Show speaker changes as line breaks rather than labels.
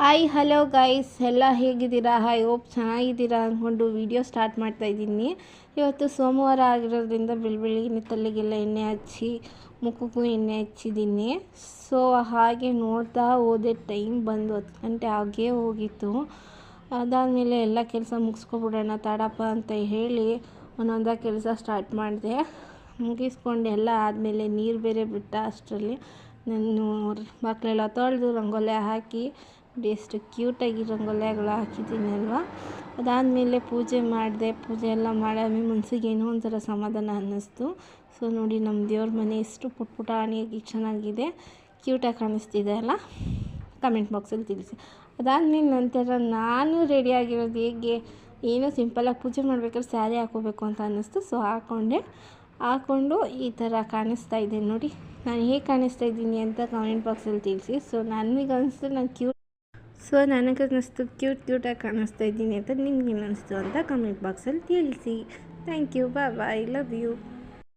Hi hello guys, ಎಲ್ಲ ಹೇಗಿದ್ದೀರಾ? Hope ಚೆನ್ನಾಗಿದ್ದೀರಾ ಅಂದ್ಕೊಂಡು ವಿಡಿಯೋ ಸ್ಟಾರ್ಟ್ ಮಾಡ್ತಾಯಿದ್ದೀನಿ. ಇವತ್ತು ಸೋಮವಾರ ಆಗಿರೋದ್ರಿಂದ ಬೆಳಗ್ಗೆನೇ ತಲೆಗೆಲ್ಲ ಎಣ್ಣೆ ಹಚ್ಚಿ ಮುಖಕ್ಕೂ ಎಣ್ಣೆ ಹಚ್ಚಿದ್ದೀನಿ. ಸೊ ಹಾಗೆ ನೋಡ್ತಾ ಹೋದೆ, ಟೈಮ್ ಬಂದು 10 ಗಂಟೆ ಆಗೇ ಹೋಗಿತ್ತು. ಅದಾದಮೇಲೆ ಎಲ್ಲ ಕೆಲಸ ಮುಗಿಸ್ಕೊಬಿಡೋಣ ತಡಪ್ಪ ಅಂತ ಹೇಳಿ ಒಂದೊಂದಾಗಿ ಕೆಲಸ ಸ್ಟಾರ್ಟ್ ಮಾಡಿದೆ. ಮುಗಿಸ್ಕೊಂಡು ಎಲ್ಲ ಆದಮೇಲೆ ನೀರು ಬೇರೆ ಬಿಟ್ಟ ಅಷ್ಟರಲ್ಲಿ ನಾನು ಬಾಗಿಲೆಲ್ಲ ತೊಳೆದು ರಂಗೋಲಿ ಹಾಕಿ ಎಷ್ಟು ಕ್ಯೂಟಾಗಿ ರಂಗೋಲಿಗಳು ಹಾಕಿದ್ದೀನಿ ಅಲ್ವಾ. ಅದಾದಮೇಲೆ ಪೂಜೆ ಮಾಡಿದೆ. ಪೂಜೆ ಎಲ್ಲ ಮಾಡಾದ್ಮೇಲೆ ಮನಸ್ಸಿಗೆ ಏನೋ ಒಂಥರ ಸಮಾಧಾನ ಅನ್ನಿಸ್ತು. ಸೊ ನೋಡಿ, ನಮ್ಮ ದೇವ್ರ ಮನೆ ಎಷ್ಟು ಪುಟಾಣಿಯಾಗಿ ಚೆನ್ನಾಗಿದೆ, ಕ್ಯೂಟಾಗಿ ಕಾಣಿಸ್ತಿದೆ ಅಲ್ಲ. ಕಮೆಂಟ್ ಬಾಕ್ಸಲ್ಲಿ ತಿಳಿಸಿ. ಅದಾದಮೇಲೆ ನಂತರ ನಾನು ರೆಡಿಯಾಗಿರೋದು ಹೇಗೆ, ಏನೋ ಸಿಂಪಲಾಗಿ ಪೂಜೆ ಮಾಡ್ಬೇಕಾದ್ರೆ ಸ್ಯಾರಿ ಹಾಕೋಬೇಕು ಅಂತ ಅನ್ನಿಸ್ತು. ಸೊ ಹಾಕ್ಕೊಂಡು ಈ ಥರ ಕಾಣಿಸ್ತಾ ಇದೆ ನೋಡಿ. ನಾನು ಹೇಗೆ ಕಾಣಿಸ್ತಾ ಇದ್ದೀನಿ ಅಂತ ಕಮೆಂಟ್ ಬಾಕ್ಸಲ್ಲಿ ತಿಳಿಸಿ. ಸೊ ನನಗೆ ಅನಿಸ್ತು ನನಗನ್ನಿಸ್ತು ಕ್ಯೂಟಾಗಿ ಕಾಣಿಸ್ತಾ ಇದ್ದೀನಿ ಅಂತ. ನಿಮ್ಗೇನು ಅನ್ನಿಸ್ತು ಅಂತ ಕಮೆಂಟ್ ಬಾಕ್ಸಲ್ಲಿ ತಿಳಿಸಿ. Thank you, bye, love you.